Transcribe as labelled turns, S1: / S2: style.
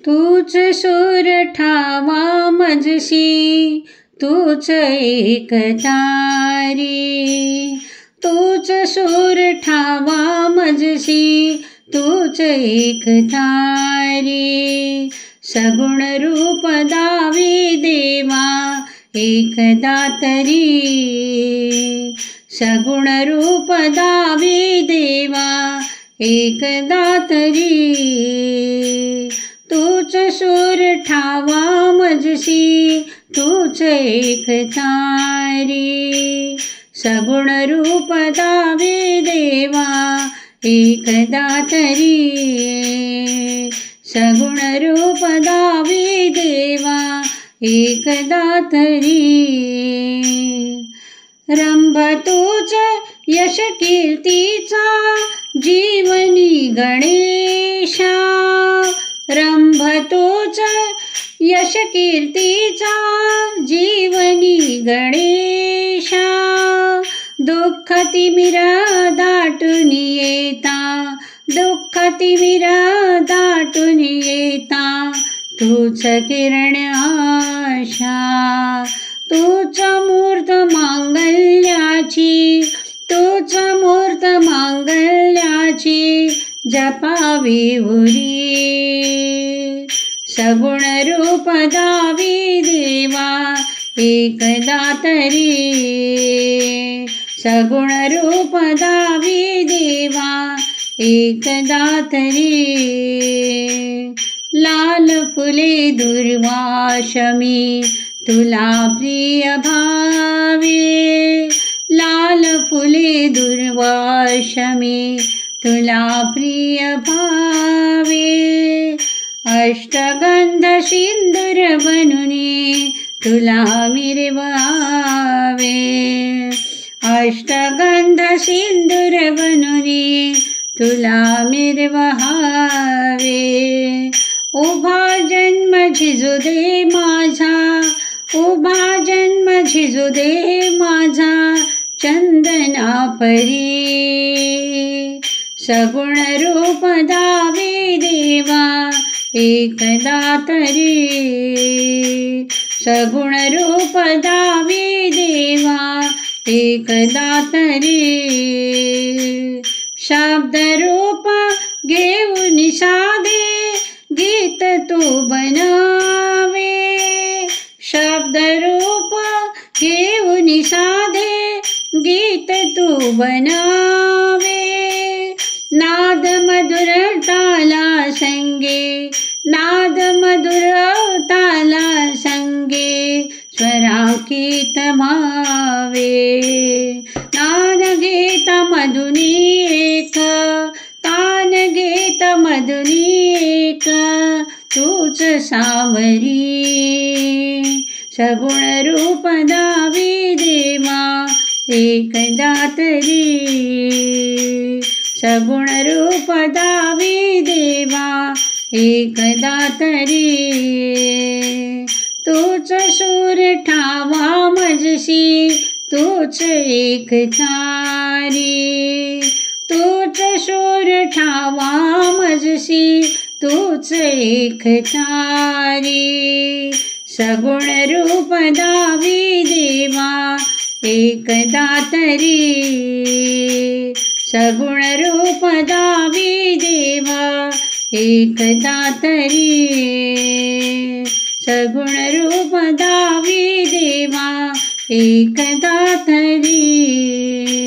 S1: तूच सोरठावा मजसी तूच एक तारी, तूच सोरठावा मजसी तूच एक तारी, सगुण रूप दावी देवा एकदा तरी, सगुण रूप दावी देवा एकदा तरी, तूच सोरठावा मजसी तूच एक तारी, सगुण रूप दावी देवा एकदा तरी, सगुण रूप दावी देवा एकदा तरी. रंभ तूच यश कीर्तीचा जीवनी गणेशा, रंभ तूच यश कीर्तीचा जीवनी गणेशा, दुःख तिमिर दाटून येता, दुःख तिमिर दाटून येता, तूच किरण आशा, तूच मूर्त मांगल्याची, तूच मूर्त मांगल्याची जपावी उरी, सगुण रूप दावी देवा एकदा तरी, सगुण रूप दावी देवा एकदा तरी. लाल फुले दुर्वाशमी तुला प्रिय भावे, लाल फुले दुर्वाशमी तुला प्रिय भावे, अष्टगंध सिंदूर बनूनी तुला मिरवावे, अष्टगंध सिंदूर बनूनी तुला मिरवावे, उभा जन्म झिजू दे माझा, उभा जन्म झिजू दे माझा चंदना परी, सगुण रूप दावी देवा एकदा तरी, सगुण रूप दावी देवा एकदा तरी. शब्द रूप घेऊन साधे गीत तू बनावे, शब्द रूप घेऊन साधे गीत तू बनावे, नाद मधुर ताला संगे, नाद मधुर ताला संगे स्वराकीत मावे, नाद गीत मधुनी एक, तान गीत मधुनी एक, तूच सावरी, सगुण रूप दावी देवा एकदा तरी, सगुण रूप दावी देवा एकदा तरी. तूच सोरठावा मजसी तूच एक तारी, तूच सोरठावा मजसी तूच एक तारी, सगुण रूप दावी देवा एकदा तरी, सगुण रूप दावी देवा एकदा तरी, सगुण रूप दावी देवा एकदा तरी.